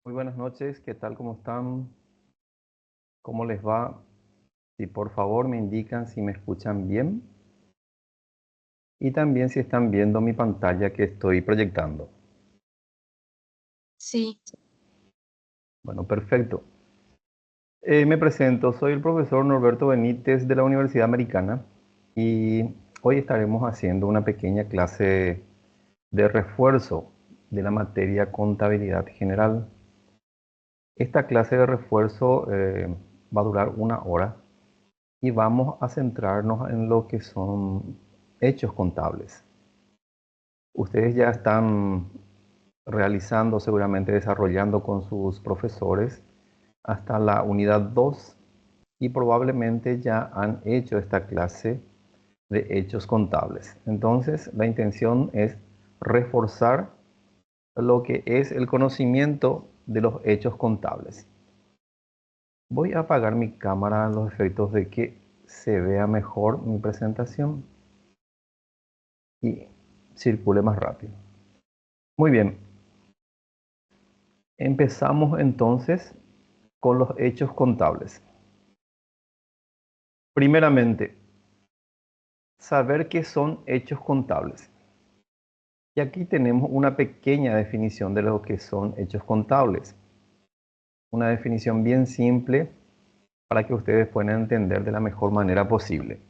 Muy buenas noches, ¿qué tal? ¿Cómo están? ¿Cómo les va? Si por favor me indican si me escuchan bien y también si están viendo mi pantalla que estoy proyectando. Sí, Bueno, perfecto. Me presento, soy el profesor Norberto Benítez de la Universidad Americana y hoy estaremos haciendo una pequeña clase de refuerzo de la materia Contabilidad General. Esta clase de refuerzo va a durar una hora y vamos a centrarnos en lo que son hechos contables. Ustedes ya están realizando, seguramente desarrollando con sus profesores hasta la unidad 2 y probablemente ya han hecho esta clase de hechos contables. Entonces, la intención es reforzar lo que es el conocimiento de los hechos contables. Voy a apagar mi cámara a los efectos de que se vea mejor mi presentación y circule más rápido. Muy bien, empezamos entonces con los hechos contables. Primeramente, saber qué son hechos contables. Y aquí tenemos una pequeña definición de lo que son hechos contables. Una definición bien simple para que ustedes puedan entender de la mejor manera posible.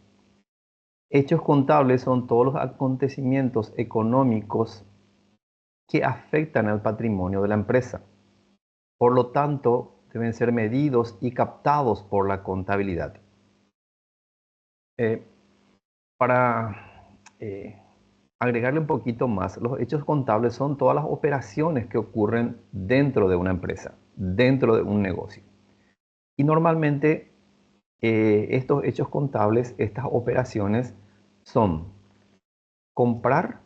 Hechos contables son todos los acontecimientos económicos que afectan al patrimonio de la empresa. Por lo tanto, deben ser medidos y captados por la contabilidad. Eh, para agregarle un poquito más, los hechos contables son todas las operaciones que ocurren dentro de una empresa, dentro de un negocio. Y normalmente estos hechos contables, estas operaciones son comprar,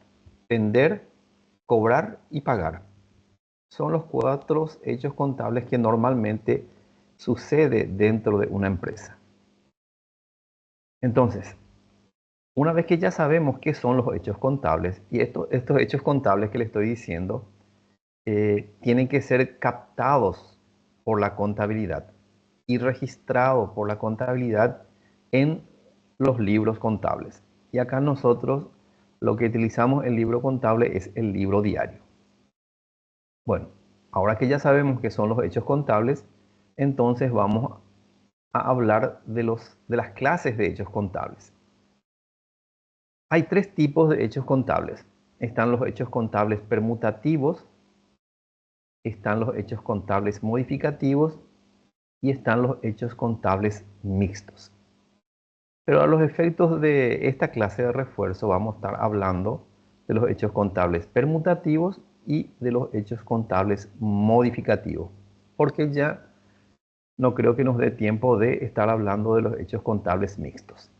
vender, cobrar y pagar. Son los cuatro hechos contables que normalmente sucede dentro de una empresa. Entonces, una vez que ya sabemos qué son los hechos contables, y estos hechos contables que le estoy diciendo, tienen que ser captados por la contabilidad y registrados por la contabilidad en los libros contables. Y acá nosotros lo que utilizamos el libro contable es el libro diario. Bueno, ahora que ya sabemos qué son los hechos contables, entonces vamos a hablar de las clases de hechos contables. Hay tres tipos de hechos contables. Están los hechos contables permutativos, están los hechos contables modificativos y están los hechos contables mixtos. Pero a los efectos de esta clase de refuerzo vamos a estar hablando de los hechos contables permutativos y de los hechos contables modificativos, porque ya no creo que nos dé tiempo de estar hablando de los hechos contables mixtos.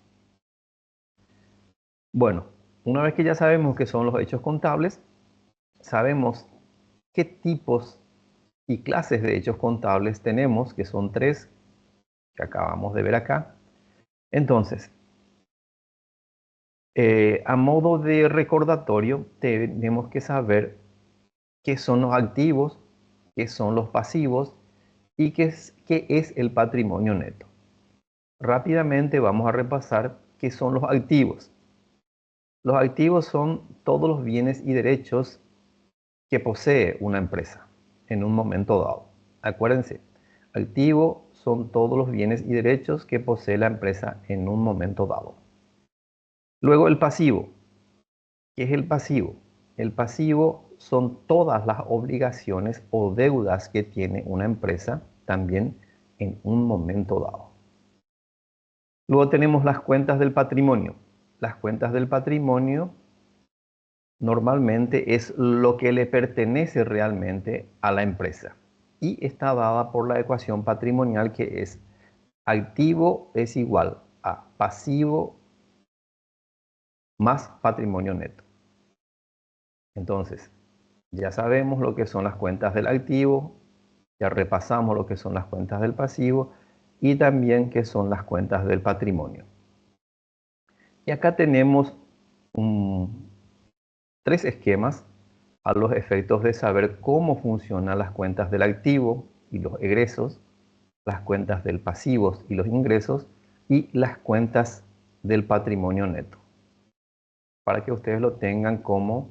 Bueno, una vez que ya sabemos qué son los hechos contables, sabemos qué tipos y clases de hechos contables tenemos, que son tres que acabamos de ver acá. Entonces, a modo de recordatorio, tenemos que saber qué son los activos, qué son los pasivos y qué es el patrimonio neto. Rápidamente vamos a repasar qué son los activos. Los activos son todos los bienes y derechos que posee una empresa en un momento dado. Acuérdense, activo son todos los bienes y derechos que posee la empresa en un momento dado. Luego el pasivo. ¿Qué es el pasivo? El pasivo son todas las obligaciones o deudas que tiene una empresa también en un momento dado. Luego tenemos las cuentas del patrimonio. Las cuentas del patrimonio normalmente es lo que le pertenece realmente a la empresa y está dada por la ecuación patrimonial que es activo es igual a pasivo más patrimonio neto. Entonces, ya sabemos lo que son las cuentas del activo, ya repasamos lo que son las cuentas del pasivo y también qué son las cuentas del patrimonio. Y acá tenemos tres esquemas a los efectos de saber cómo funcionan las cuentas del activo y los egresos, las cuentas del pasivos y los ingresos y las cuentas del patrimonio neto, para que ustedes lo tengan como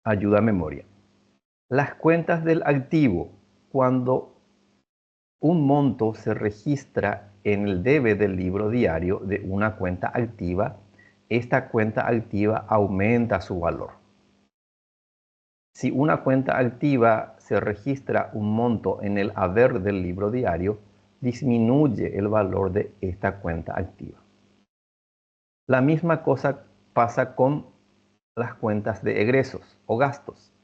ayuda a memoria. Las cuentas del activo, cuando un monto se registra en el debe del libro diario de una cuenta activa, esta cuenta activa aumenta su valor. Si una cuenta activa se registra un monto en el haber del libro diario, disminuye el valor de esta cuenta activa. La misma cosa pasa con las cuentas de egresos o gastos.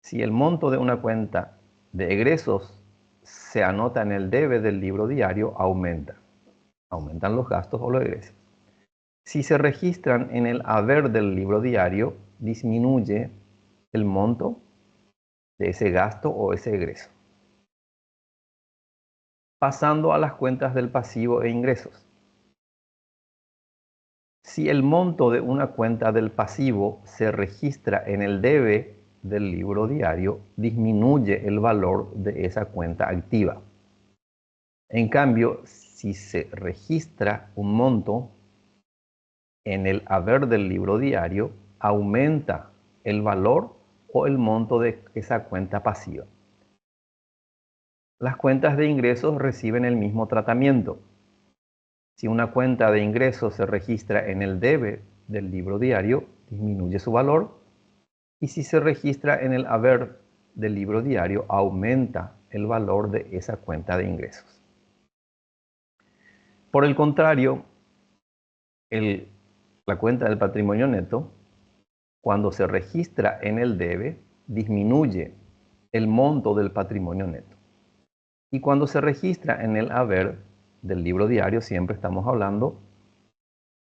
Si el monto de una cuenta de egresos se anota en el debe del libro diario, aumentan los gastos o los egresos. Si se registran en el haber del libro diario, disminuye el monto de ese gasto o ese egreso. Pasando a las cuentas del pasivo e ingresos. Si el monto de una cuenta del pasivo se registra en el debe del libro diario, disminuye el valor de esa cuenta activa. En cambio, si se registra un monto en el haber del libro diario, aumenta el valor o el monto de esa cuenta pasiva. Las cuentas de ingresos reciben el mismo tratamiento. Si una cuenta de ingresos se registra en el debe del libro diario, disminuye su valor. Y si se registra en el haber del libro diario, aumenta el valor de esa cuenta de ingresos. Por el contrario, la cuenta del patrimonio neto, cuando se registra en el debe, disminuye el monto del patrimonio neto. Y cuando se registra en el haber del libro diario, siempre estamos hablando,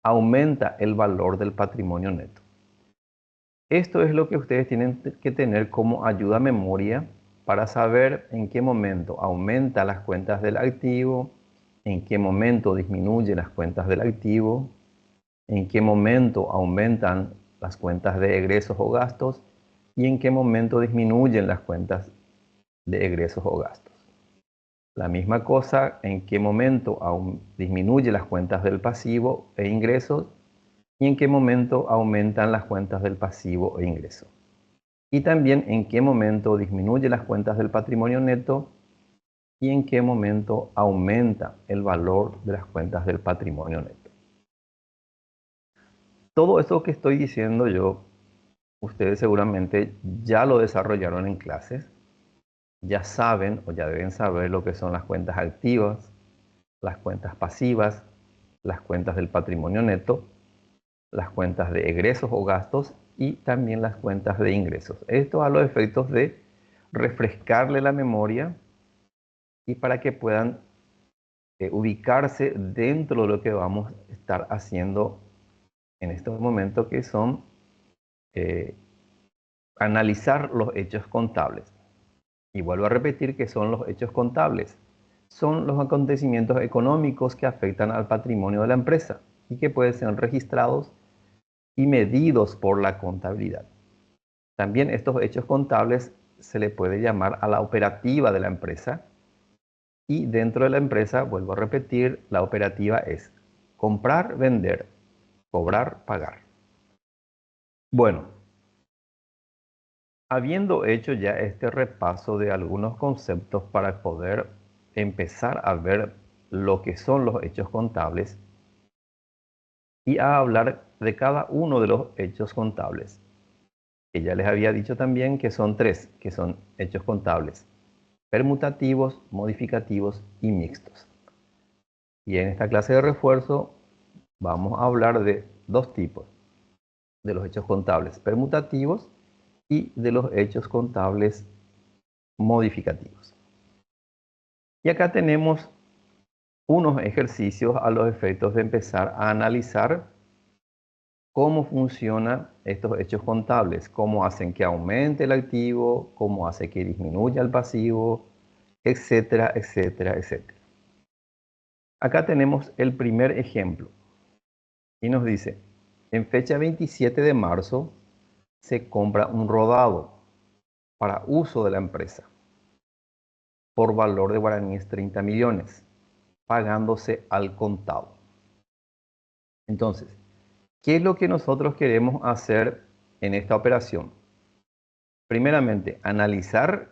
aumenta el valor del patrimonio neto. Esto es lo que ustedes tienen que tener como ayuda a memoria para saber en qué momento aumenta las cuentas del activo, en qué momento disminuye las cuentas del activo, en qué momento aumentan las cuentas de egresos o gastos y en qué momento disminuyen las cuentas de egresos o gastos. La misma cosa, en qué momento disminuye las cuentas del pasivo e ingresos y en qué momento aumentan las cuentas del pasivo e ingreso. Y también en qué momento disminuye las cuentas del patrimonio neto y en qué momento aumenta el valor de las cuentas del patrimonio neto. Todo esto que estoy diciendo yo, ustedes seguramente ya lo desarrollaron en clases, ya saben o ya deben saber lo que son las cuentas activas, las cuentas pasivas, las cuentas del patrimonio neto, las cuentas de egresos o gastos y también las cuentas de ingresos. Esto a los efectos de refrescarle la memoria y para que puedan ubicarse dentro de lo que vamos a estar haciendo en estos momentos, que son eh, analizar los hechos contables. Y vuelvo a repetir que son los hechos contables. Son los acontecimientos económicos que afectan al patrimonio de la empresa y que pueden ser registrados y medidos por la contabilidad. También estos hechos contables se le puede llamar a la operativa de la empresa y dentro de la empresa, vuelvo a repetir, la operativa es comprar, vender, cobrar, pagar. Bueno, habiendo hecho ya este repaso de algunos conceptos para poder empezar a ver lo que son los hechos contables y a hablar de cada uno de los hechos contables, que ya les había dicho también que son tres, que son hechos contables: permutativos, modificativos y mixtos. Y en esta clase de refuerzo vamos a hablar de dos tipos, de los hechos contables permutativos y de los hechos contables modificativos. Y acá tenemos unos ejercicios a los efectos de empezar a analizar cómo funcionan estos hechos contables, cómo hacen que aumente el activo, cómo hace que disminuya el pasivo, etcétera, etcétera, etcétera. Acá tenemos el primer ejemplo y nos dice: en fecha 27 de marzo, se compra un rodado para uso de la empresa por valor de guaraníes 30 millones, pagándose al contado. Entonces, ¿qué es lo que nosotros queremos hacer en esta operación? Primeramente, analizar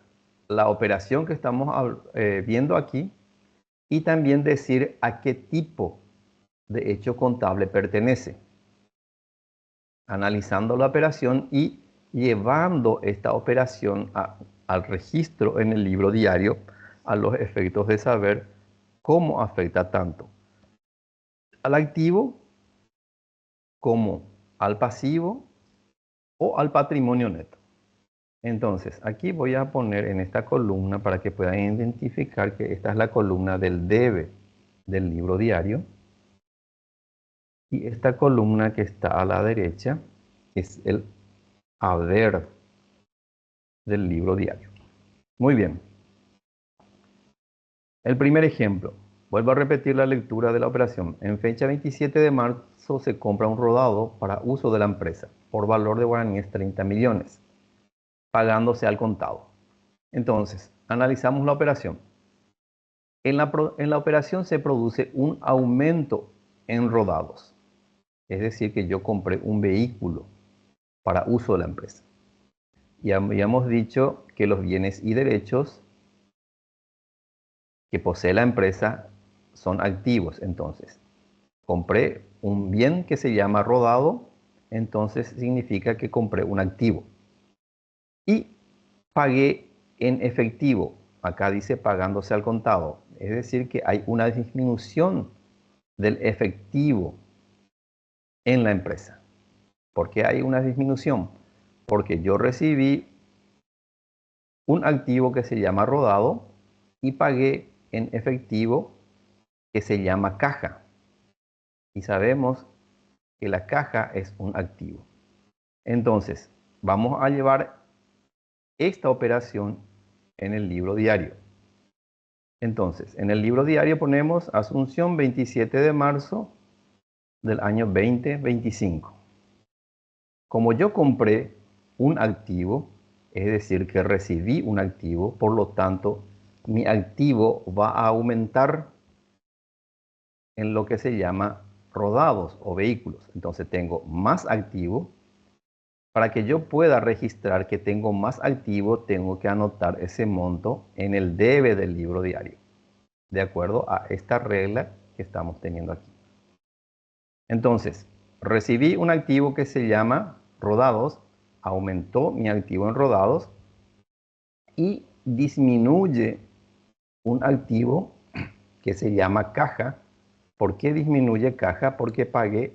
la operación que estamos viendo aquí y también decir a qué tipo de hecho contable pertenece, analizando la operación y llevando esta operación al registro en el libro diario a los efectos de saber cómo afecta tanto al activo como al pasivo o al patrimonio neto. Entonces, aquí voy a poner en esta columna para que puedan identificar que esta es la columna del debe del libro diario. Y esta columna que está a la derecha es el haber del libro diario. Muy bien. El primer ejemplo. Vuelvo a repetir la lectura de la operación. En fecha 27 de marzo se compra un rodado para uso de la empresa por valor de guaraníes 30 millones, pagándose al contado. Entonces, analizamos la operación. En la operación se produce un aumento en rodados. Es decir, que yo compré un vehículo para uso de la empresa. Ya habíamos dicho que los bienes y derechos que posee la empresa son activos. Entonces, compré un bien que se llama rodado, entonces significa que compré un activo. Y pagué en efectivo. Acá dice pagándose al contado. Es decir, que hay una disminución del efectivo en la empresa. ¿Por qué hay una disminución? Porque yo recibí un activo que se llama rodado y pagué en efectivo que se llama caja. Y sabemos que la caja es un activo. Entonces, vamos a llevar esta operación en el libro diario. Entonces, en el libro diario ponemos Asunción 27 de marzo del año 2025. Como yo compré un activo, es decir, que recibí un activo, por lo tanto, mi activo va a aumentar en lo que se llama rodados o vehículos. Entonces tengo más activo. Para que yo pueda registrar que tengo más activo, tengo que anotar ese monto en el debe del libro diario, de acuerdo a esta regla que estamos teniendo aquí. Entonces, recibí un activo que se llama rodados, aumentó mi activo en rodados y disminuye un activo que se llama caja. ¿Por qué disminuye caja? Porque pagué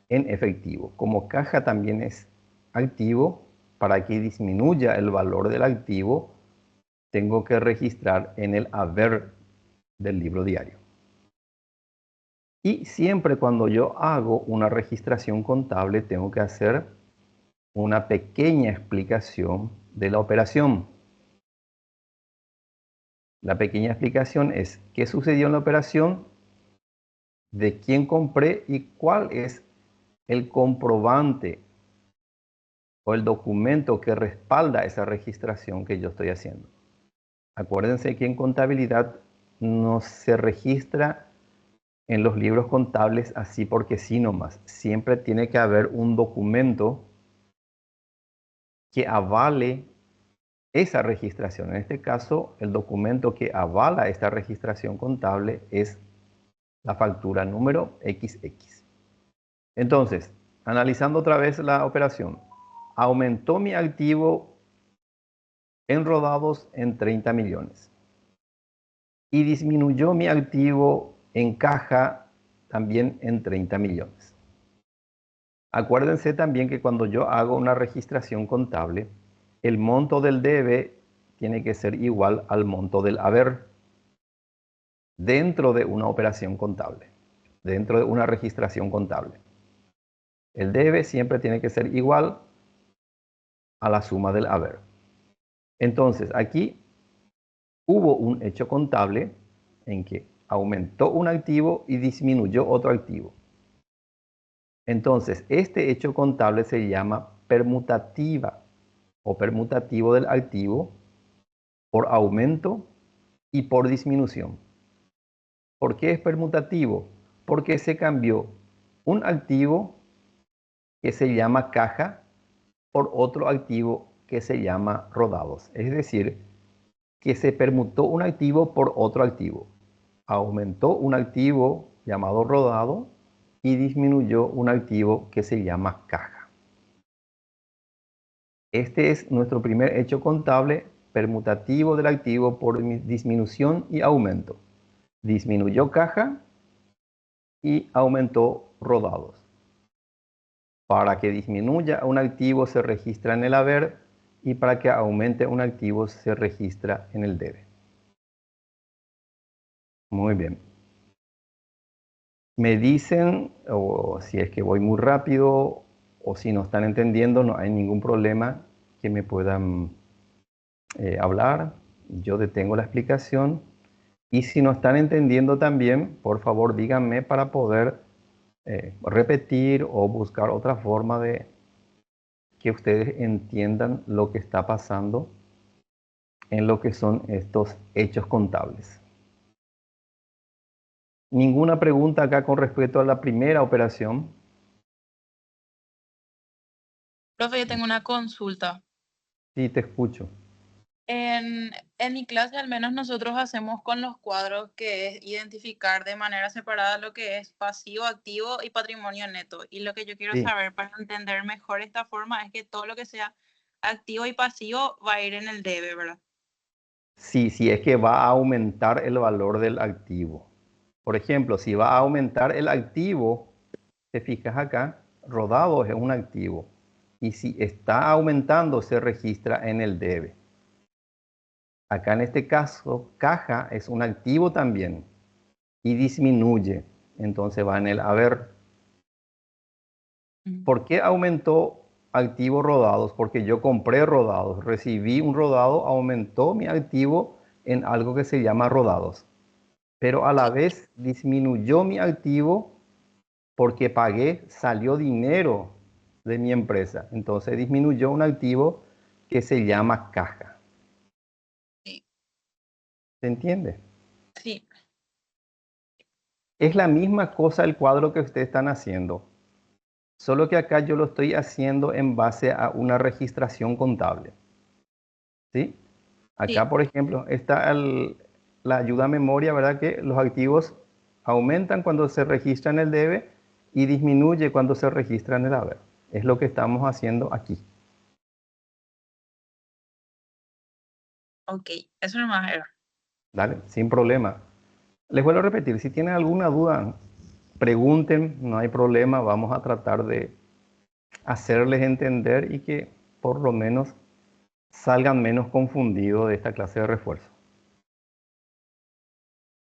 en efectivo. Como caja también es activo, para que disminuya el valor del activo, tengo que registrar en el haber del libro diario. Y siempre cuando yo hago una registración contable, tengo que hacer una pequeña explicación de la operación. La pequeña explicación es qué sucedió en la operación, de quién compré y cuál es el comprobante o el documento que respalda esa registración que yo estoy haciendo. Acuérdense que en contabilidad no se registra en los libros contables así porque sí nomás. Siempre tiene que haber un documento que avale esa registración. En este caso, el documento que avala esta registración contable es la factura número XX. Entonces, analizando otra vez la operación, aumentó mi activo en rodados en 30 millones y disminuyó mi activo en caja también en 30 millones. Acuérdense también que cuando yo hago una registración contable, el monto del debe tiene que ser igual al monto del haber dentro de una operación contable, dentro de una registración contable. El debe siempre tiene que ser igual a la suma del haber. Entonces, aquí hubo un hecho contable en que aumentó un activo y disminuyó otro activo. Entonces, este hecho contable se llama permutativa o permutativo del activo por aumento y por disminución. ¿Por qué es permutativo? Porque se cambió un activo que se llama caja por otro activo que se llama rodados. Es decir, que se permutó un activo por otro activo. Aumentó un activo llamado rodado y disminuyó un activo que se llama caja. Este es nuestro primer hecho contable permutativo del activo por disminución y aumento. Disminuyó caja y aumentó rodados. Para que disminuya un activo se registra en el haber y para que aumente un activo se registra en el debe. Muy bien. Me dicen, o si es que voy muy rápido, o si no están entendiendo, no hay ningún problema que me puedan hablar. Yo detengo la explicación. Y si no están entendiendo también, por favor díganme para poder repetir o buscar otra forma de que ustedes entiendan lo que está pasando en lo que son estos hechos contables. Ninguna pregunta acá con respecto a la primera operación. Profe, yo tengo una consulta. Sí, te escucho. En mi clase al menos nosotros hacemos con los cuadros que es identificar de manera separada lo que es pasivo, activo y patrimonio neto. Y lo que yo quiero Sí, saber para entender mejor esta forma es que todo lo que sea activo y pasivo va a ir en el debe, ¿verdad? sí, sí, es que va a aumentar el valor del activo. Por ejemplo, si va a aumentar el activo, te fijas acá, rodado es un activo. Y si está aumentando, se registra en el debe. Acá en este caso, caja es un activo también y disminuye. Entonces va en el haber. Mm. ¿Por qué aumentó activos rodados? Porque yo compré rodados, recibí un rodado, aumentó mi activo en algo que se llama rodados. Pero a la Sí. vez disminuyó mi activo porque pagué, salió dinero de mi empresa. Entonces disminuyó un activo que se llama caja. Sí. ¿Se entiende? Sí. Es la misma cosa el cuadro que ustedes están haciendo, solo que acá yo lo estoy haciendo en base a una registración contable. ¿Sí? Sí. Acá, por ejemplo, está la ayuda a memoria, ¿verdad? Que los activos aumentan cuando se registra en el debe y disminuye cuando se registra en el haber. Es lo que estamos haciendo aquí. Ok. Eso nomás era. Dale, sin problema. Les vuelvo a repetir, si tienen alguna duda, pregunten, no hay problema, vamos a tratar de hacerles entender y que por lo menos salgan menos confundidos de esta clase de refuerzo.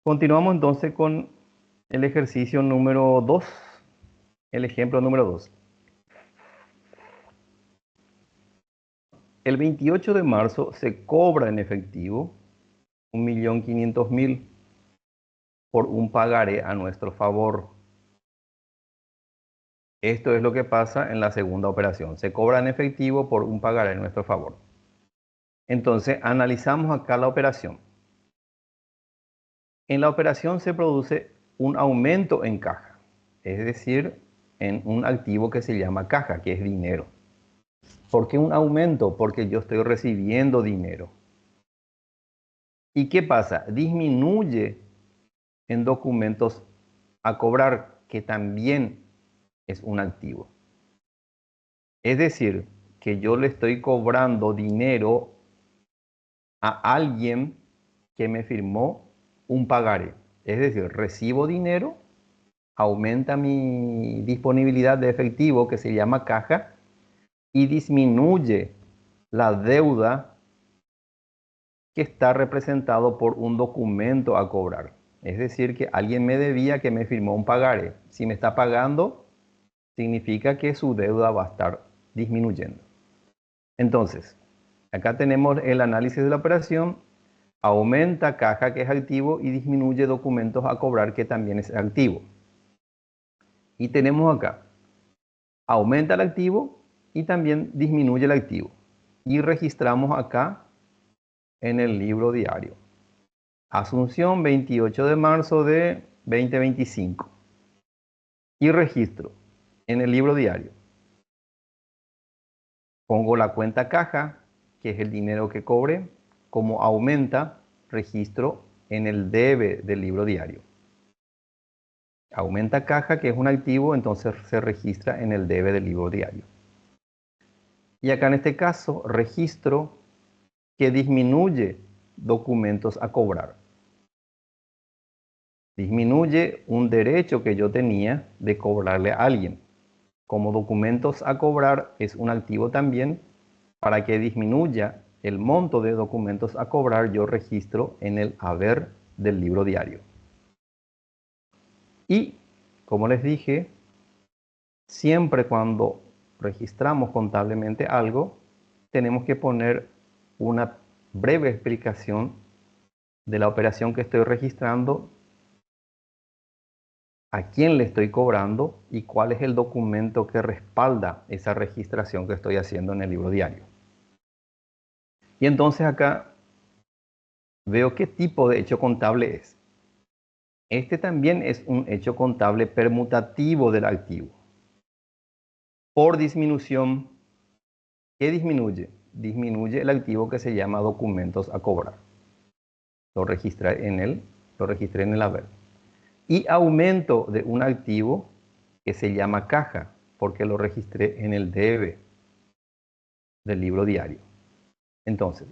Continuamos entonces con el ejercicio número 2, el ejemplo número 2. El 28 de marzo se cobra en efectivo 1.500.000 por un pagaré a nuestro favor. Esto es lo que pasa en la segunda operación. Se cobra en efectivo por un pagaré a nuestro favor. Entonces, analizamos acá la operación. En la operación se produce un aumento en caja, es decir, en un activo que se llama caja, que es dinero. ¿Por qué un aumento? Porque yo estoy recibiendo dinero. ¿Y qué pasa? Disminuye en documentos a cobrar, que también es un activo. Es decir, que yo le estoy cobrando dinero a alguien que me firmó un pagaré. Es decir, recibo dinero, aumenta mi disponibilidad de efectivo, que se llama caja, y disminuye la deuda que está representado por un documento a cobrar. Es decir, que alguien me debía, que me firmó un pagaré. Si me está pagando, significa que su deuda va a estar disminuyendo. Entonces, acá tenemos el análisis de la operación. Aumenta caja, que es activo, y disminuye documentos a cobrar, que también es activo. Y tenemos acá, aumenta el activo y también disminuye el activo. Y registramos acá en el libro diario. Asunción, 28 de marzo de 2025. Y registro en el libro diario. Pongo la cuenta caja, que es el dinero que cobre. Como aumenta, registro en el debe del libro diario. Aumenta caja, que es un activo, entonces se registra en el debe del libro diario. Y acá en este caso registro que disminuye documentos a cobrar. Disminuye un derecho que yo tenía de cobrarle a alguien. Como documentos a cobrar es un activo también, para que disminuya el monto de documentos a cobrar, yo registro en el haber del libro diario. Y, como les dije, siempre cuando registramos contablemente algo, tenemos que poner una breve explicación de la operación que estoy registrando, a quién le estoy cobrando y cuál es el documento que respalda esa registración que estoy haciendo en el libro diario. Y entonces acá veo qué tipo de hecho contable es. Este también es un hecho contable permutativo del activo. Por disminución, ¿qué disminuye? Disminuye el activo que se llama documentos a cobrar. Lo registré en el haber. Y aumento de un activo que se llama caja, porque lo registré en el debe del libro diario. Entonces,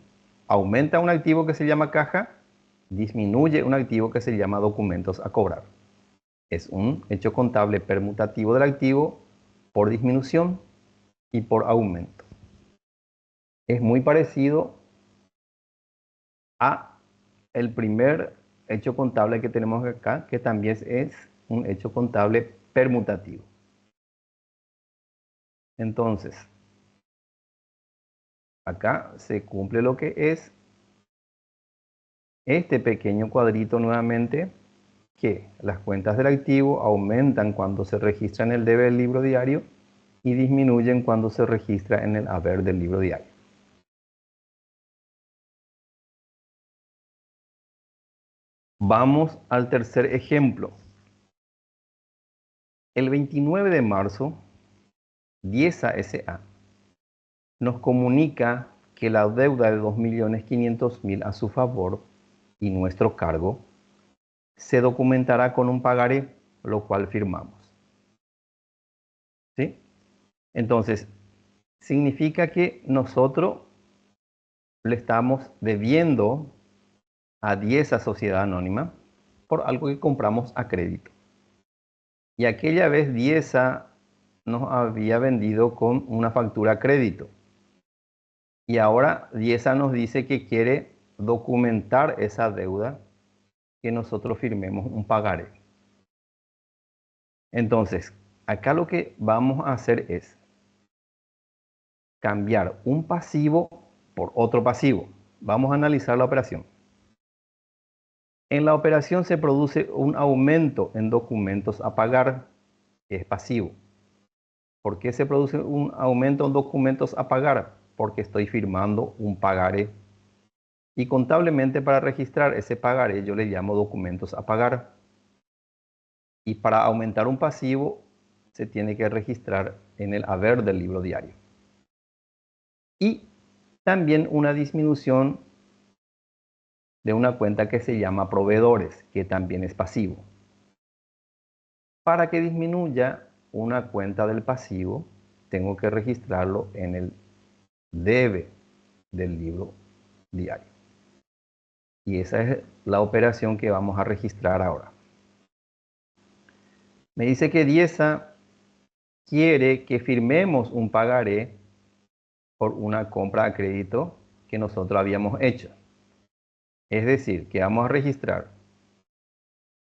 aumenta un activo que se llama caja, disminuye un activo que se llama documentos a cobrar. Es un hecho contable permutativo del activo por disminución y por aumento. Es muy parecido a el primer hecho contable que tenemos acá, que también es un hecho contable permutativo. Entonces, acá se cumple lo que es este pequeño cuadrito nuevamente, que las cuentas del activo aumentan cuando se registra en el debe del libro diario y disminuyen cuando se registra en el haber del libro diario. Vamos al tercer ejemplo. El 29 de marzo, Diesa S.A. nos comunica que la deuda de 2.500.000 a su favor y nuestro cargo se documentará con un pagaré, lo cual firmamos. ¿Sí? Entonces, significa que nosotros le estamos debiendo a Diesa Sociedad Anónima por algo que compramos a crédito. Y aquella vez Diesa nos había vendido con una factura a crédito. Y ahora Diesa nos dice que quiere documentar esa deuda, que nosotros firmemos un pagaré. Entonces, acá lo que vamos a hacer es cambiar un pasivo por otro pasivo. Vamos a analizar la operación. En la operación se produce un aumento en documentos a pagar, que es pasivo. ¿Por qué se produce un aumento en documentos a pagar? Porque estoy firmando un pagaré. Y contablemente, para registrar ese pagaré yo le llamo documentos a pagar. Y para aumentar un pasivo se tiene que registrar en el haber del libro diario. Y también una disminución de una cuenta que se llama proveedores, que también es pasivo. Para que disminuya una cuenta del pasivo, tengo que registrarlo en el debe del libro diario. Y esa es la operación que vamos a registrar ahora. Me dice que Diesa quiere que firmemos un pagaré por una compra a crédito que nosotros habíamos hecho. Es decir, que vamos a registrar.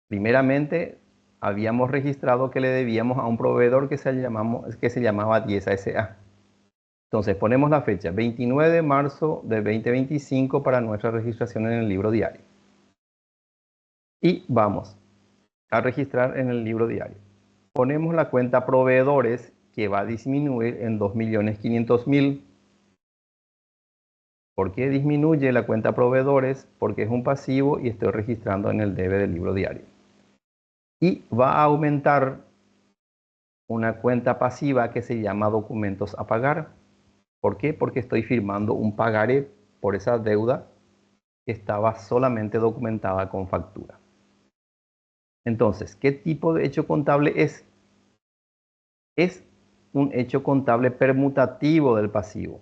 Primeramente, habíamos registrado que le debíamos a un proveedor que se llamaba Diesa S.A. Entonces ponemos la fecha, 29 de marzo de 2025 para nuestra registración en el libro diario. Y vamos a registrar en el libro diario. Ponemos la cuenta proveedores, que va a disminuir en 2.500.000. ¿Por qué disminuye la cuenta proveedores? Porque es un pasivo y estoy registrando en el debe del libro diario. Y va a aumentar una cuenta pasiva que se llama documentos a pagar. ¿Por qué? Porque estoy firmando un pagaré por esa deuda que estaba solamente documentada con factura. Entonces, ¿qué tipo de hecho contable es? Es un hecho contable permutativo del pasivo.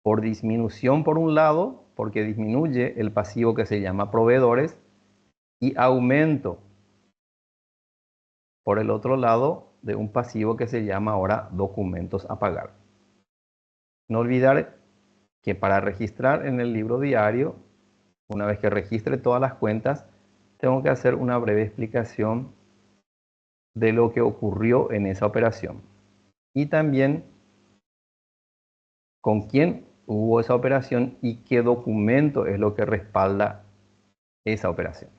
Por disminución por un lado, porque disminuye el pasivo que se llama proveedores, y aumento por el otro lado de un pasivo que se llama ahora documentos a pagar. No olvidar que para registrar en el libro diario, una vez que registre todas las cuentas, tengo que hacer una breve explicación de lo que ocurrió en esa operación. Y también con quién hubo esa operación y qué documento es lo que respalda esa operación.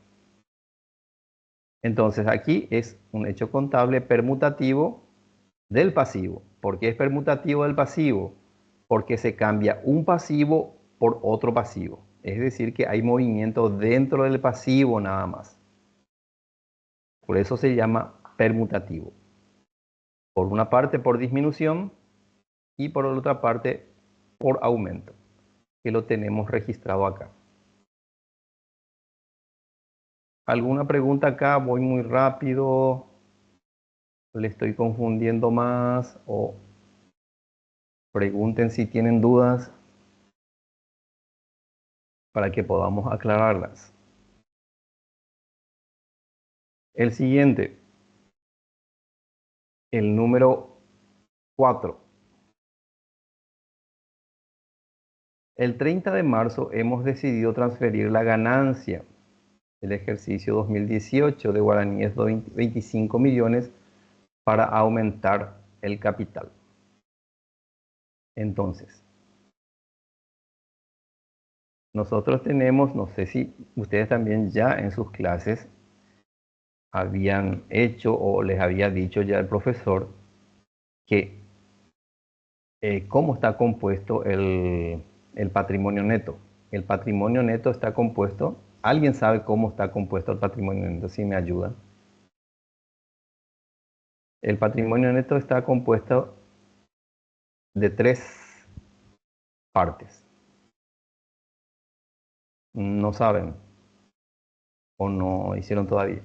Entonces aquí es un hecho contable permutativo del pasivo. ¿Por qué es permutativo del pasivo? Porque se cambia un pasivo por otro pasivo. Es decir, que hay movimiento dentro del pasivo nada más. Por eso se llama permutativo. Por una parte por disminución y por otra parte por aumento, que lo tenemos registrado acá. ¿Alguna pregunta acá? Voy muy rápido. ¿Le estoy confundiendo más? O pregunten si tienen dudas para que podamos aclararlas. El siguiente, el número 4. El 30 de marzo hemos decidido transferir la ganancia del ejercicio 2018 de guaraníes 25 millones para aumentar el capital. Entonces, nosotros tenemos, no sé si ustedes también ya en sus clases habían hecho o les había dicho ya el profesor que cómo está compuesto el patrimonio neto. El patrimonio neto está compuesto, ¿alguien sabe cómo está compuesto el patrimonio neto? Si me ayuda. El patrimonio neto está compuesto de 3 partes. ¿No saben? ¿O no hicieron todavía?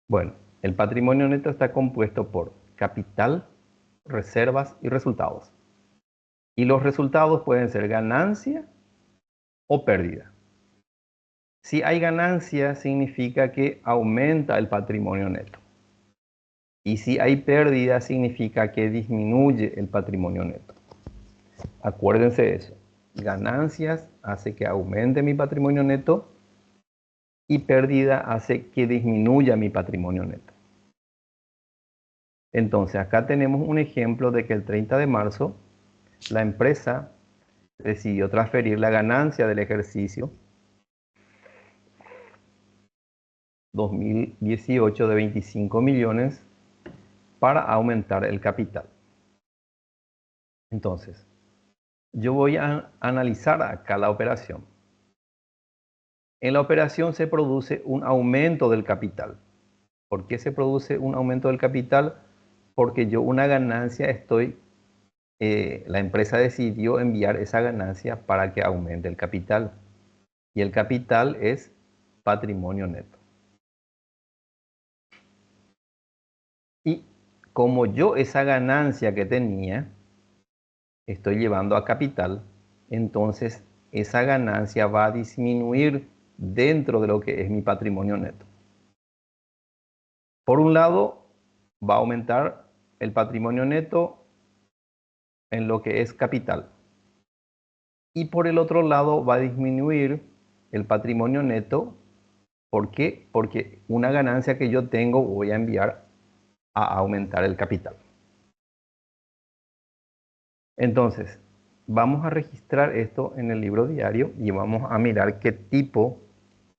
Bueno, el patrimonio neto está compuesto por capital, reservas y resultados. Y los resultados pueden ser ganancia o pérdida. Si hay ganancia, significa que aumenta el patrimonio neto. Y si hay pérdida, significa que disminuye el patrimonio neto. Acuérdense de eso. Ganancias hace que aumente mi patrimonio neto y pérdida hace que disminuya mi patrimonio neto. Entonces, acá tenemos un ejemplo de que el 30 de marzo la empresa decidió transferir la ganancia del ejercicio 2018 de 25 millones para aumentar el capital. Entonces, yo voy a analizar acá la operación. En la operación se produce un aumento del capital. ¿Por qué se produce un aumento del capital? Porque yo una ganancia la empresa decidió enviar esa ganancia para que aumente el capital. Y el capital es patrimonio neto. Y como yo esa ganancia que tenía, estoy llevando a capital, entonces esa ganancia va a disminuir dentro de lo que es mi patrimonio neto. Por un lado, va a aumentar el patrimonio neto en lo que es capital. Y por el otro lado, va a disminuir el patrimonio neto. ¿Por qué? Porque una ganancia que yo tengo voy a enviar a aumentar el capital. Entonces, vamos a registrar esto en el libro diario y vamos a mirar qué tipo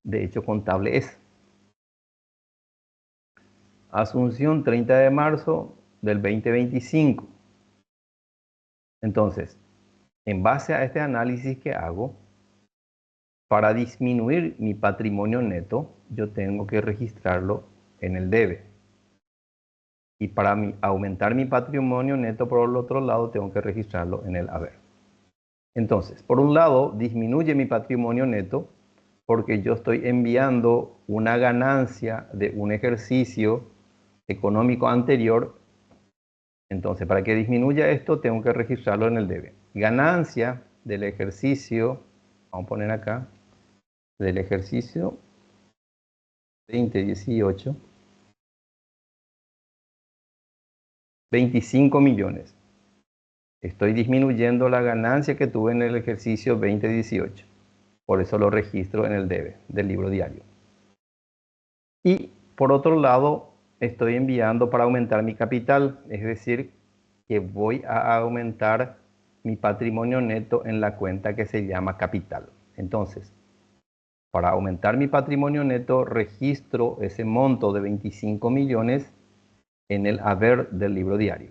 de hecho contable es. Asunción 30 de marzo del 2025. Entonces, en base a este análisis que hago, para disminuir mi patrimonio neto, yo tengo que registrarlo en el debe. Y para aumentar mi patrimonio neto, por el otro lado, tengo que registrarlo en el haber. Entonces, por un lado, disminuye mi patrimonio neto porque yo estoy enviando una ganancia de un ejercicio económico anterior. Entonces, para que disminuya esto, tengo que registrarlo en el debe. Ganancia del ejercicio, vamos a poner acá, del ejercicio 2018, 25 millones. Estoy disminuyendo la ganancia que tuve en el ejercicio 2018. Por eso lo registro en el debe del libro diario. Y por otro lado, estoy enviando para aumentar mi capital, es decir, que voy a aumentar mi patrimonio neto en la cuenta que se llama capital. Entonces, para aumentar mi patrimonio neto, registro ese monto de 25 millones en el haber del libro diario.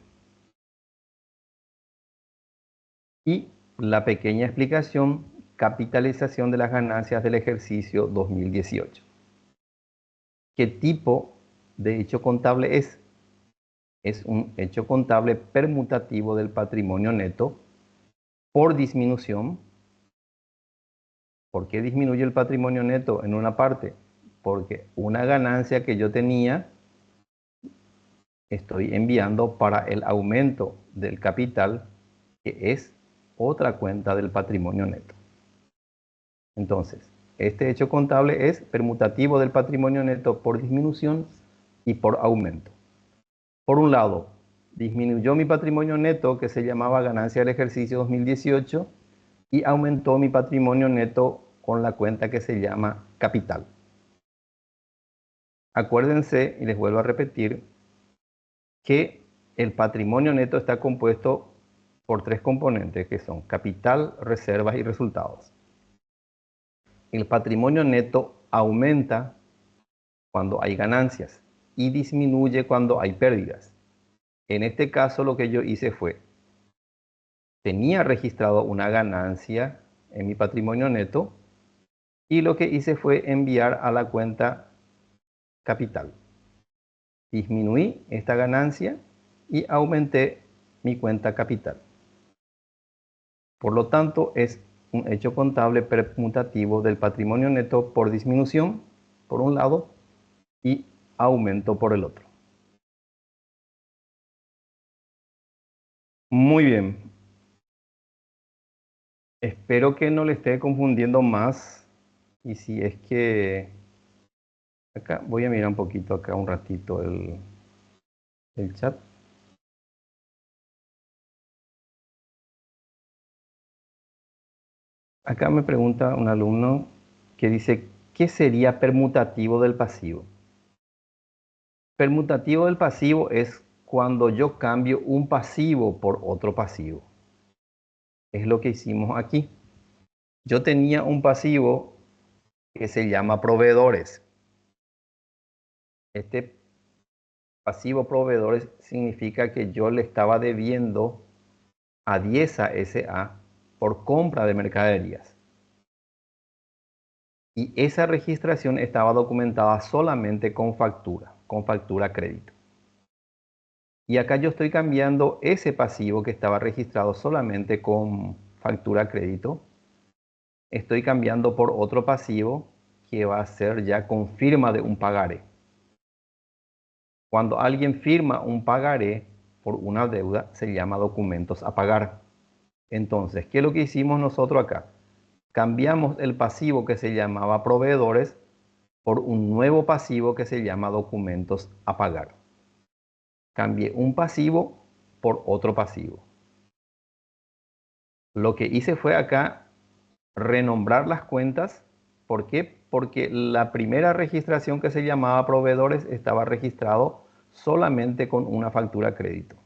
Y la pequeña explicación, capitalización de las ganancias del ejercicio 2018. ¿Qué tipo de hecho contable es? Es un hecho contable permutativo del patrimonio neto por disminución. ¿Por qué disminuye el patrimonio neto en una parte? Porque una ganancia que yo tenía estoy enviando para el aumento del capital, que es otra cuenta del patrimonio neto. Entonces, este hecho contable es permutativo del patrimonio neto por disminución y por aumento. Por un lado, disminuyó mi patrimonio neto, que se llamaba ganancia del ejercicio 2018, y aumentó mi patrimonio neto con la cuenta que se llama capital. Acuérdense, y les vuelvo a repetir, que el patrimonio neto está compuesto por tres componentes, que son capital, reservas y resultados. El patrimonio neto aumenta cuando hay ganancias y disminuye cuando hay pérdidas. En este caso, lo que yo hice fue, tenía registrado una ganancia en mi patrimonio neto y lo que hice fue enviar a la cuenta capital. Disminuí esta ganancia y aumenté mi cuenta capital. Por lo tanto, es un hecho contable permutativo del patrimonio neto por disminución, por un lado, y aumento por el otro. Muy bien. Espero que no le esté confundiendo más. Y si es que... Acá voy a mirar un poquito acá un ratito el chat. Acá me pregunta un alumno que dice, ¿qué sería permutativo del pasivo? Permutativo del pasivo es cuando yo cambio un pasivo por otro pasivo. Es lo que hicimos aquí. Yo tenía un pasivo que se llama proveedores. Este pasivo proveedores significa que yo le estaba debiendo a Diesa S.A. por compra de mercaderías. Y esa registración estaba documentada solamente con factura crédito. Y acá yo estoy cambiando ese pasivo que estaba registrado solamente con factura crédito. Estoy cambiando por otro pasivo que va a ser ya con firma de un pagaré. Cuando alguien firma un pagaré por una deuda, se llama documentos a pagar. Entonces, ¿qué es lo que hicimos nosotros acá? Cambiamos el pasivo que se llamaba proveedores por un nuevo pasivo que se llama documentos a pagar. Cambié un pasivo por otro pasivo. Lo que hice fue acá renombrar las cuentas. ¿Por qué? Porque la primera registración que se llamaba proveedores estaba registrado solamente con una factura crédito.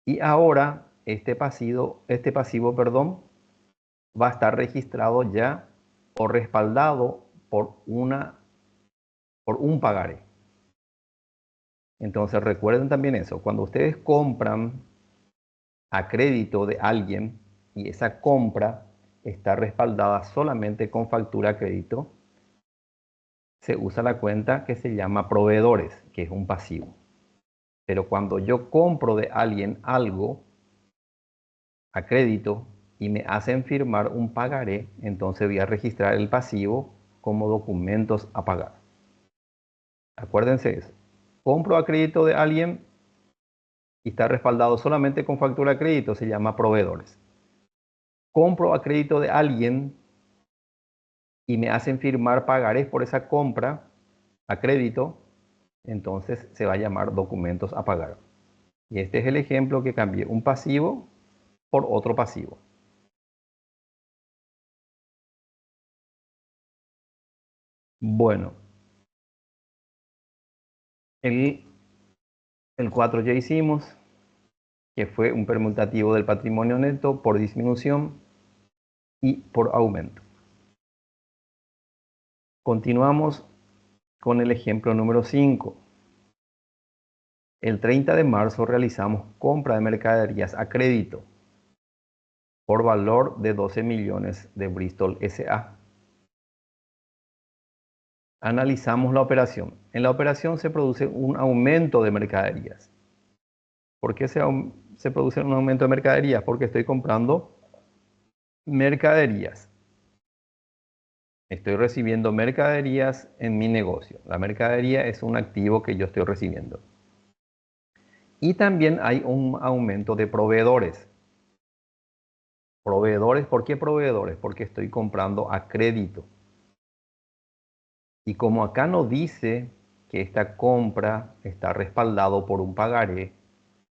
Y ahora este pasivo, va a estar registrado ya o respaldado por un pagaré. Entonces recuerden también eso, cuando ustedes compran a crédito de alguien y esa compra está respaldada solamente con factura a crédito, se usa la cuenta que se llama proveedores, que es un pasivo. Pero cuando yo compro de alguien algo a crédito y me hacen firmar un pagaré, entonces voy a registrar el pasivo como documentos a pagar. Acuérdense eso. Compro a crédito de alguien y está respaldado solamente con factura a crédito, se llama proveedores. Compro a crédito de alguien y me hacen firmar pagarés por esa compra a crédito, entonces se va a llamar documentos a pagar. Y este es el ejemplo que cambié un pasivo por otro pasivo. Bueno, el 4 ya hicimos, que fue un permutativo del patrimonio neto por disminución y por aumento. Continuamos con el ejemplo número 5. El 30 de marzo realizamos compra de mercaderías a crédito por valor de 12 millones de Bristol S.A. Analizamos la operación. En la operación se produce un aumento de mercaderías. ¿Por qué se produce un aumento de mercaderías? Porque estoy comprando mercaderías. Estoy recibiendo mercaderías en mi negocio. La mercadería es un activo que yo estoy recibiendo. Y también hay un aumento de proveedores. Proveedores, ¿por qué proveedores? Porque estoy comprando a crédito. Y como acá no dice que esta compra está respaldado por un pagaré,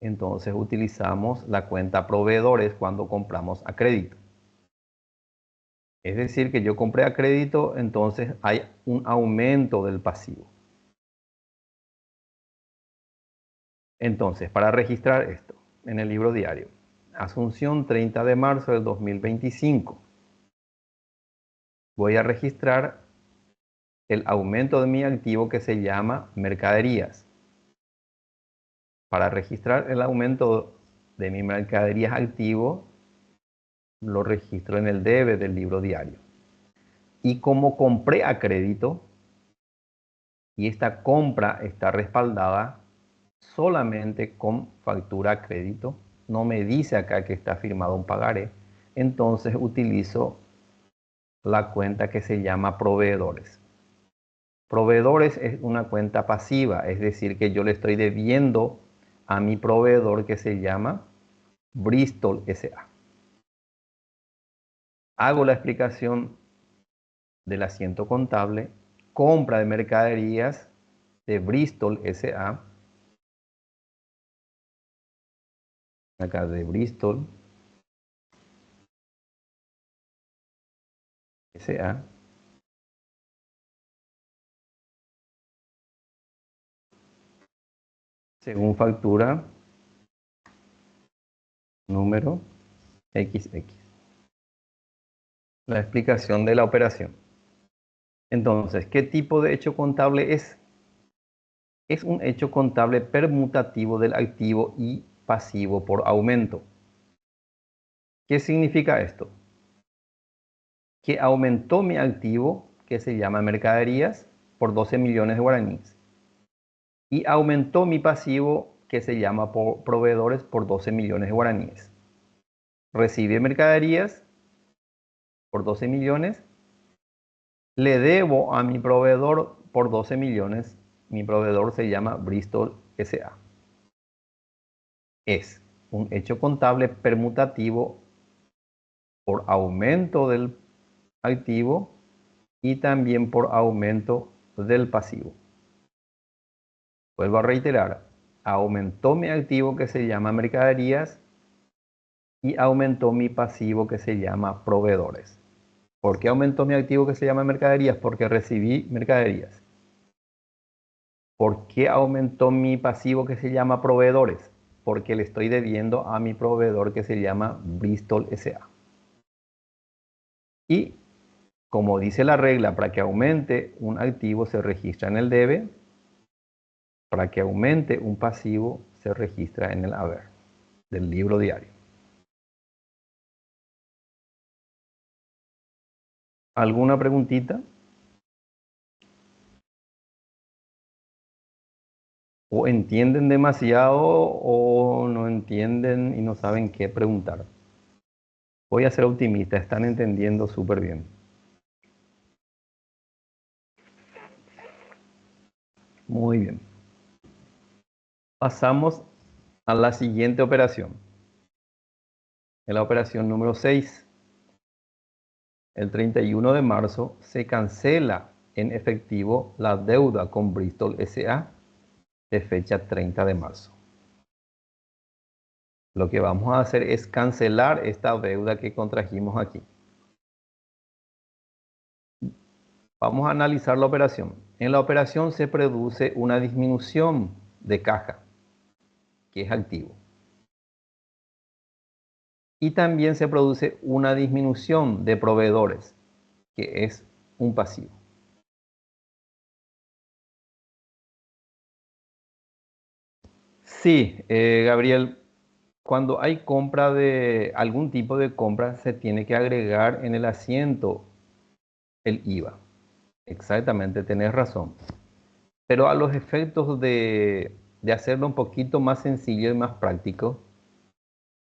entonces utilizamos la cuenta proveedores cuando compramos a crédito. Es decir, que yo compré a crédito, entonces hay un aumento del pasivo. Entonces, para registrar esto en el libro diario, Asunción 30 de marzo del 2025, voy a registrar el aumento de mi activo que se llama mercaderías. Para registrar el aumento de mi mercaderías activo, lo registro en el debe del libro diario. Y como compré a crédito y esta compra está respaldada solamente con factura a crédito, no me dice acá que está firmado un pagaré, entonces utilizo la cuenta que se llama proveedores. Proveedores es una cuenta pasiva, es decir, que yo le estoy debiendo a mi proveedor que se llama Bristol S.A. Hago la explicación del asiento contable, compra de mercaderías de Bristol S.A. Acá de Bristol S.A. según factura número XX. La explicación de la operación. Entonces, ¿qué tipo de hecho contable es? Es un hecho contable permutativo del activo y pasivo por aumento. ¿Qué significa esto? Que aumentó mi activo, que se llama mercaderías, por 12 millones de guaraníes. Y aumentó mi pasivo, que se llama proveedores, por 12 millones de guaraníes. Recibí mercaderías por 12 millones. Le debo a mi proveedor por 12 millones. Mi proveedor se llama Bristol S.A. Es un hecho contable permutativo por aumento del activo y también por aumento del pasivo. Vuelvo a reiterar, aumentó mi activo que se llama mercaderías y aumentó mi pasivo que se llama proveedores. ¿Por qué aumentó mi activo que se llama mercaderías? Porque recibí mercaderías. ¿Por qué aumentó mi pasivo que se llama proveedores? Porque le estoy debiendo a mi proveedor que se llama Bristol S.A. Y como dice la regla, para que aumente un activo se registra en el debe, para que aumente un pasivo se registra en el haber del libro diario. ¿Alguna preguntita? O entienden demasiado o no entienden y no saben qué preguntar. Voy a ser optimista, están entendiendo súper bien. Muy bien. Pasamos a la siguiente operación. En la operación número 6. El 31 de marzo se cancela en efectivo la deuda con Bristol S.A. de fecha 30 de marzo. Lo que vamos a hacer es cancelar esta deuda que contrajimos aquí. Vamos a analizar la operación. En la operación se produce una disminución de caja, que es activo. Y también se produce una disminución de proveedores, que es un pasivo. Sí, Gabriel, cuando hay compra de algún tipo de compra, se tiene que agregar en el asiento el IVA. Exactamente, tenés razón. Pero a los efectos de hacerlo un poquito más sencillo y más práctico,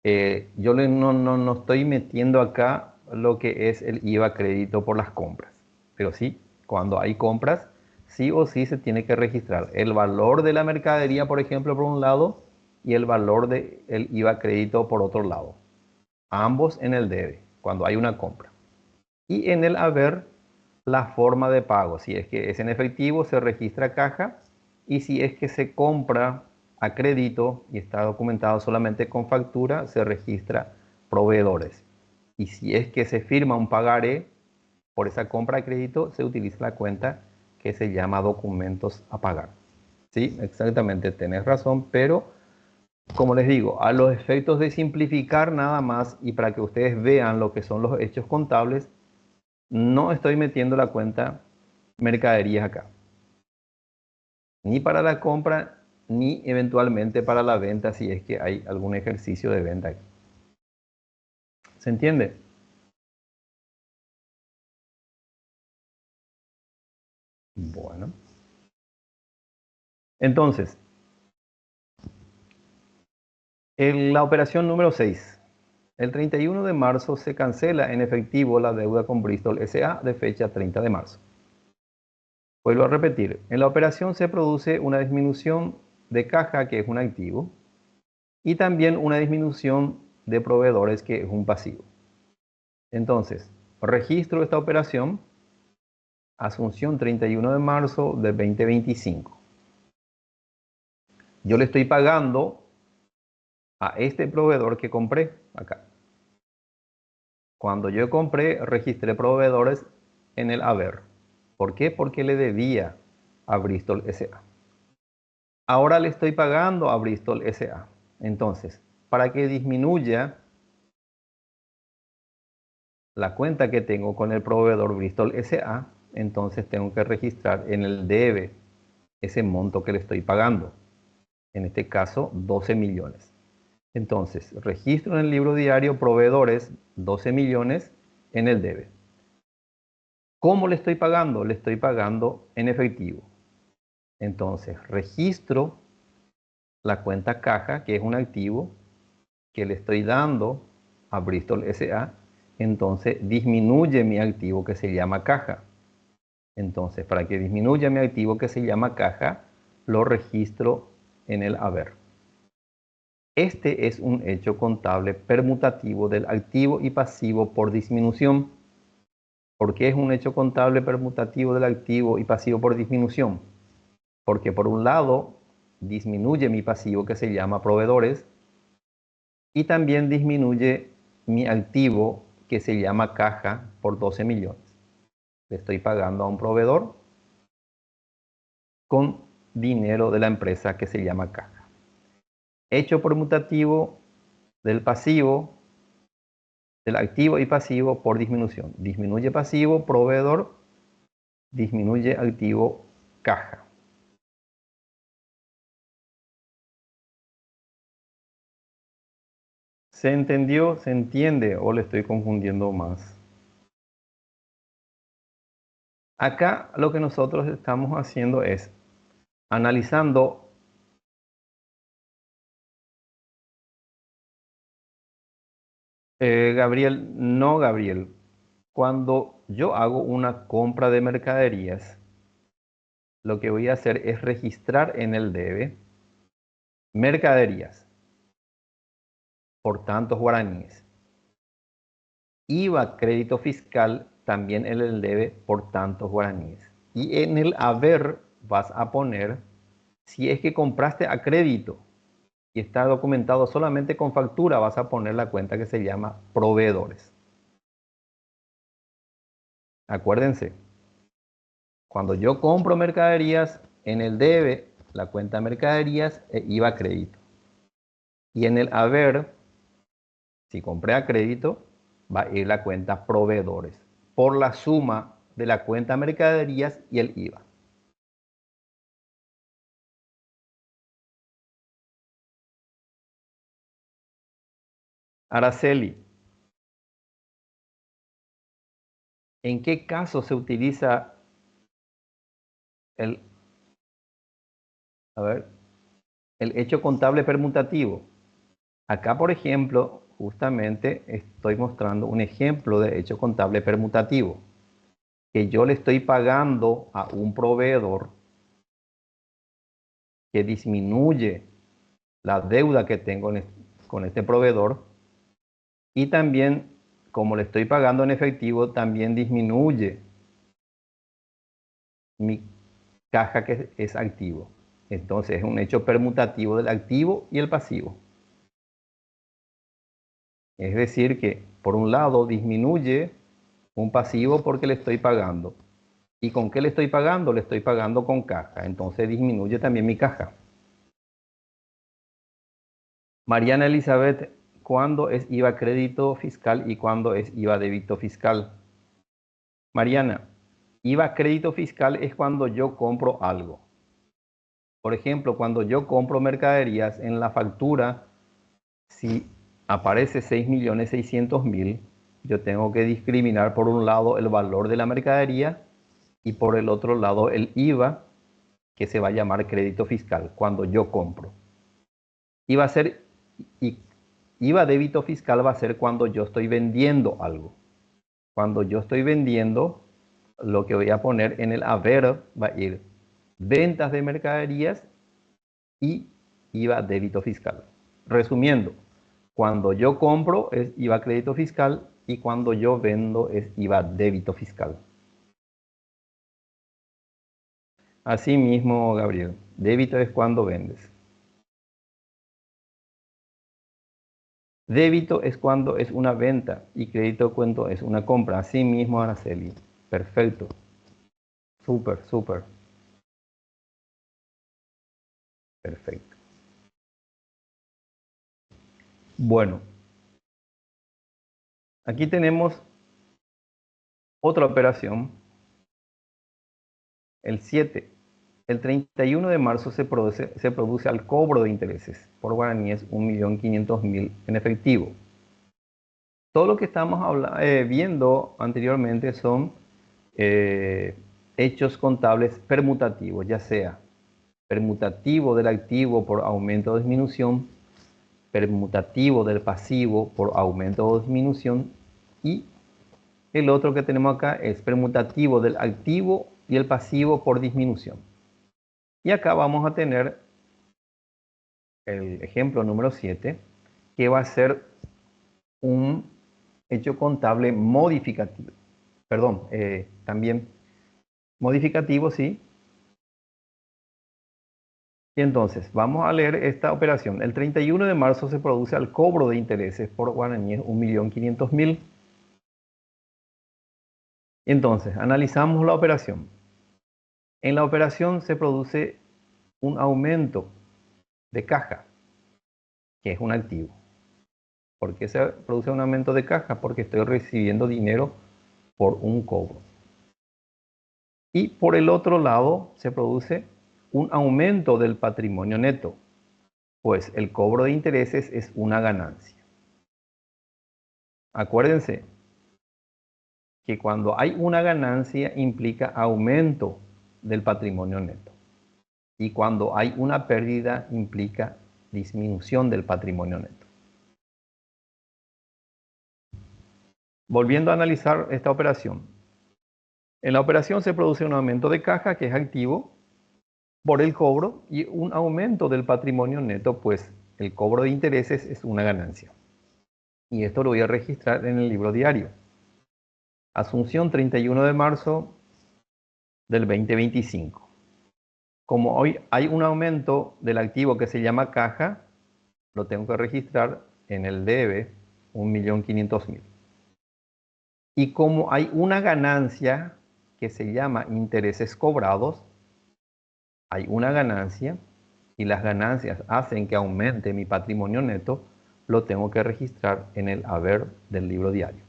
yo no estoy metiendo acá lo que es el IVA crédito por las compras. Pero sí, cuando hay compras, sí o sí se tiene que registrar el valor de la mercadería, por ejemplo, por un lado, y el valor del IVA crédito por otro lado. Ambos en el debe, cuando hay una compra. Y en el haber, la forma de pago. Si es que es en efectivo, se registra caja. Y si es que se compra a crédito y está documentado solamente con factura, se registra proveedores. Y si es que se firma un pagaré por esa compra a crédito, se utiliza la cuenta que se llama documentos a pagar. Sí, exactamente, tenés razón, pero como les digo, a los efectos de simplificar nada más y para que ustedes vean lo que son los hechos contables, no estoy metiendo la cuenta mercaderías acá. Ni para la compra, ni eventualmente para la venta si es que hay algún ejercicio de venta aquí. ¿Se entiende? Bueno. Entonces, en la operación número 6. El 31 de marzo se cancela en efectivo la deuda con Bristol S.A. de fecha 30 de marzo. Vuelvo a repetir, en la operación se produce una disminución de caja, que es un activo, y también una disminución de proveedores, que es un pasivo. Entonces, registro esta operación, Asunción 31 de marzo de 2025. Yo le estoy pagando a este proveedor que compré acá. Cuando yo compré, registré proveedores en el haber. ¿Por qué? Porque le debía a Bristol S.A. Ahora le estoy pagando a Bristol S.A. Entonces, para que disminuya la cuenta que tengo con el proveedor Bristol S.A., entonces tengo que registrar en el debe ese monto que le estoy pagando. En este caso, 12 millones. Entonces, registro en el libro diario proveedores 12 millones en el debe. ¿Cómo le estoy pagando? Le estoy pagando en efectivo. Entonces, registro la cuenta caja, que es un activo que le estoy dando a Bristol S.A., entonces disminuye mi activo que se llama caja. Entonces, para que disminuya mi activo que se llama caja, lo registro en el haber. Este es un hecho contable permutativo del activo y pasivo por disminución. ¿Por qué es un hecho contable permutativo del activo y pasivo por disminución? Porque por un lado disminuye mi pasivo que se llama proveedores y también disminuye mi activo que se llama caja por 12 millones. Le estoy pagando a un proveedor con dinero de la empresa que se llama caja. Hecho permutativo del pasivo, del activo y pasivo por disminución. Disminuye pasivo, proveedor, disminuye activo, caja. ¿Se entendió? ¿Se entiende? ¿O le estoy confundiendo más? Acá lo que nosotros estamos haciendo es analizando. Gabriel, no, Gabriel. Cuando yo hago una compra de mercaderías, lo que voy a hacer es registrar en el debe mercaderías por tantos guaraníes. IVA, crédito fiscal, también en el debe por tantos guaraníes. Y en el haber vas a poner, si es que compraste a crédito y está documentado solamente con factura, vas a poner la cuenta que se llama proveedores. Acuérdense, cuando yo compro mercaderías, en el debe, la cuenta mercaderías e IVA crédito. Y en el haber, si compré a crédito, va a ir la cuenta proveedores por la suma de la cuenta mercaderías y el IVA. Araceli, ¿en qué caso se utiliza el, el hecho contable permutativo? Acá, por ejemplo, justamente estoy mostrando un ejemplo de hecho contable permutativo, que yo le estoy pagando a un proveedor que disminuye la deuda que tengo con este proveedor, y también, como le estoy pagando en efectivo, también disminuye mi caja que es activo. Entonces es un hecho permutativo del activo y el pasivo. Es decir que, por un lado, disminuye un pasivo porque le estoy pagando. ¿Y con qué le estoy pagando? Le estoy pagando con caja. Entonces disminuye también mi caja. Mariana Elizabeth, ¿cuándo es IVA crédito fiscal y cuándo es IVA débito fiscal? Mariana, IVA crédito fiscal es cuando yo compro algo. Por ejemplo, cuando yo compro mercaderías en la factura, si aparece 6.600.000, yo tengo que discriminar por un lado el valor de la mercadería y por el otro lado el IVA, que se va a llamar crédito fiscal cuando yo compro. IVA, IVA débito fiscal va a ser cuando yo estoy vendiendo algo. Cuando yo estoy vendiendo, lo que voy a poner en el haber va a ir ventas de mercaderías y IVA débito fiscal. Resumiendo, cuando yo compro es IVA crédito fiscal y cuando yo vendo es IVA débito fiscal. Así mismo, Gabriel, débito es cuando vendes. Débito es cuando es una venta y crédito cuando es una compra. Así mismo, Araceli. Perfecto. Súper, súper. Perfecto. Bueno, aquí tenemos otra operación, el 7. El 31 de marzo se produce al cobro de intereses por guaraníes 1.500.000 en efectivo. Todo lo que estamos viendo anteriormente son hechos contables permutativos, ya sea permutativo del activo por aumento o disminución, permutativo del pasivo por aumento o disminución, y el otro que tenemos acá es permutativo del activo y el pasivo por disminución. Y acá vamos a tener el ejemplo número 7, que va a ser un hecho contable modificativo. Perdón, también modificativo, sí. Y entonces, vamos a leer esta operación. El 31 de marzo se produce al cobro de intereses por guaraníes 1.500.000. Entonces, analizamos la operación. En la operación se produce un aumento de caja, que es un activo. ¿Por qué se produce un aumento de caja? Porque estoy recibiendo dinero por un cobro. Y por el otro lado se produce un aumento del patrimonio neto, pues el cobro de intereses es una ganancia. Acuérdense que cuando hay una ganancia implica aumento del patrimonio neto. Y cuando hay una pérdida implica disminución del patrimonio neto. Volviendo a analizar esta operación. En la operación se produce un aumento de caja, que es activo, por el cobro, y un aumento del patrimonio neto, pues el cobro de intereses es una ganancia. Y esto lo voy a registrar en el libro diario. Asunción 31 de marzo del 2025. Como hoy hay un aumento del activo que se llama caja, lo tengo que registrar en el debe 1.500.000. Y como hay una ganancia que se llama intereses cobrados, hay una ganancia y las ganancias hacen que aumente mi patrimonio neto, lo tengo que registrar en el haber del libro diario.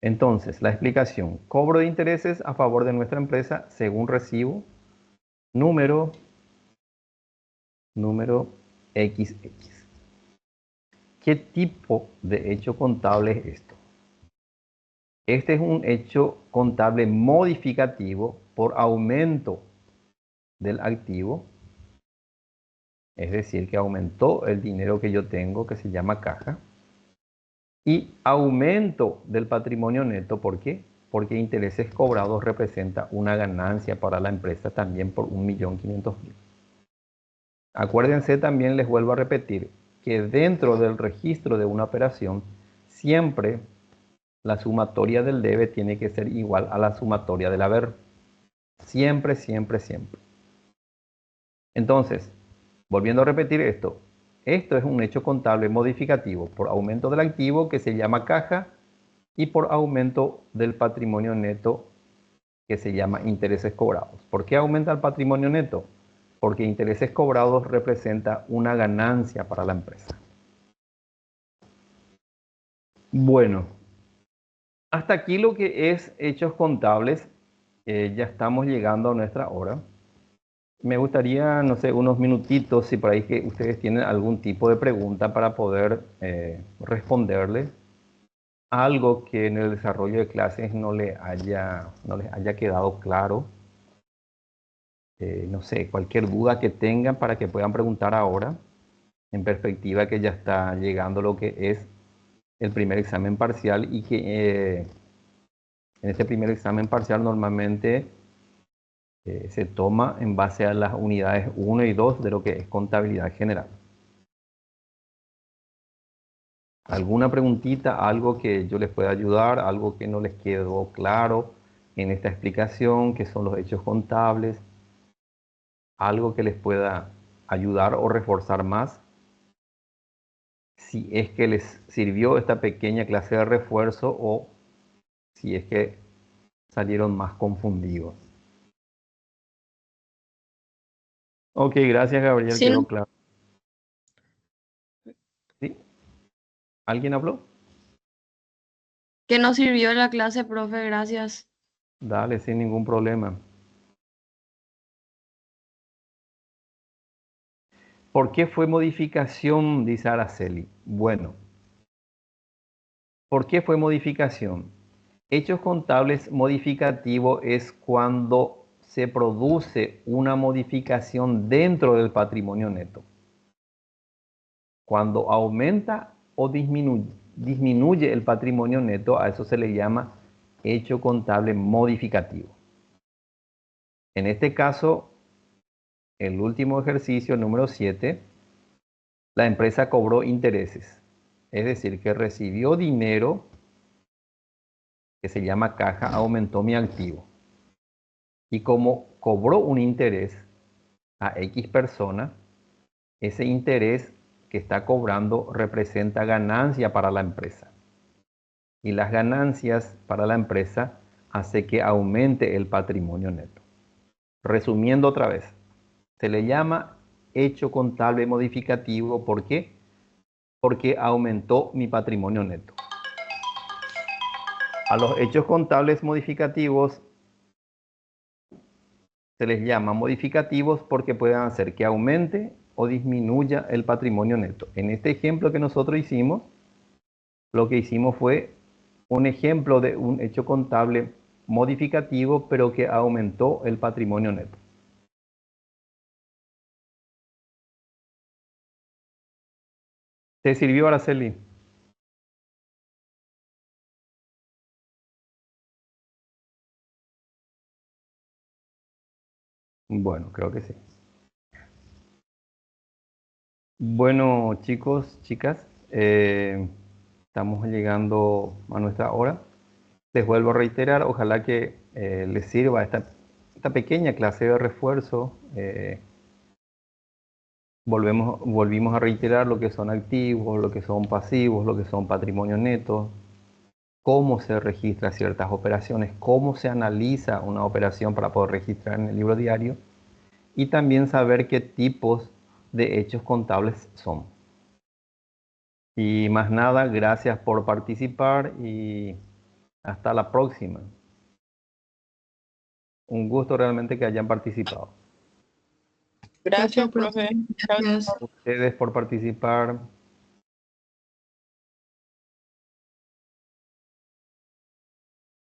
Entonces, la explicación: cobro de intereses a favor de nuestra empresa según recibo número XX. ¿Qué tipo de hecho contable es esto? Este es un hecho contable modificativo por aumento del activo, es decir, que aumentó el dinero que yo tengo, que se llama caja, y aumento del patrimonio neto. ¿Por qué? Porque intereses cobrados representa una ganancia para la empresa también por 1.500.000. Acuérdense también, les vuelvo a repetir, que dentro del registro de una operación, siempre la sumatoria del debe tiene que ser igual a la sumatoria del haber. Siempre, siempre, siempre. Entonces, volviendo a repetir esto es un hecho contable modificativo por aumento del activo, que se llama caja, y por aumento del patrimonio neto, que se llama intereses cobrados. ¿Por qué aumenta el patrimonio neto? Porque intereses cobrados representa una ganancia para la empresa. Bueno, hasta aquí lo que es hechos contables. Ya estamos llegando a nuestra hora. Me gustaría, no sé, unos minutitos, si por ahí que ustedes tienen algún tipo de pregunta para poder responderle algo que en el desarrollo de clases no les haya quedado claro. No sé, cualquier duda que tengan para que puedan preguntar ahora, en perspectiva que ya está llegando lo que es el primer examen parcial, y que en este primer examen parcial normalmente se toma en base a las unidades 1 y 2 de lo que es contabilidad general. ¿Alguna preguntita, algo que yo les pueda ayudar, algo que no les quedó claro en esta explicación, que son los hechos contables? ¿Algo que les pueda ayudar o reforzar más? Si es que les sirvió esta pequeña clase de refuerzo, o si es que salieron más confundidos. Ok, gracias Gabriel, Sí, quedó claro. ¿Sí? ¿Alguien habló? que nos sirvió la clase, profe, gracias. Dale, sin ningún problema. ¿Por qué fue modificación? Dice Araceli. Bueno, ¿por qué fue modificación? Hechos contables modificativo es cuando se produce una modificación dentro del patrimonio neto. Cuando aumenta o disminuye el patrimonio neto, a eso se le llama hecho contable modificativo. En este caso, el último ejercicio, número 7, la empresa cobró intereses. Es decir, que recibió dinero que se llama caja, aumentó mi activo. Y como cobró un interés a X persona, ese interés que está cobrando representa ganancia para la empresa. Y las ganancias para la empresa hace que aumente el patrimonio neto. Resumiendo otra vez, se le llama hecho contable modificativo. ¿Por qué? Porque aumentó mi patrimonio neto. A los hechos contables modificativos se les llama modificativos porque pueden hacer que aumente o disminuya el patrimonio neto. En este ejemplo que nosotros hicimos, Lo que hicimos fue un ejemplo de un hecho contable modificativo, pero que aumentó el patrimonio neto. ¿Te sirvió, Araceli? Bueno, creo que sí. Bueno, chicos, chicas, estamos llegando a nuestra hora. Les vuelvo a reiterar, ojalá que les sirva esta pequeña clase de refuerzo. Volvimos a reiterar lo que son activos, lo que son pasivos, lo que son patrimonio neto, cómo se registra ciertas operaciones, cómo se analiza una operación para poder registrar en el libro diario y también saber qué tipos de hechos contables son. Y más nada, gracias por participar y hasta la próxima. Un gusto realmente que hayan participado. Gracias, Gracias, profe. profe. Chao, Gracias. chao. Ustedes por participar.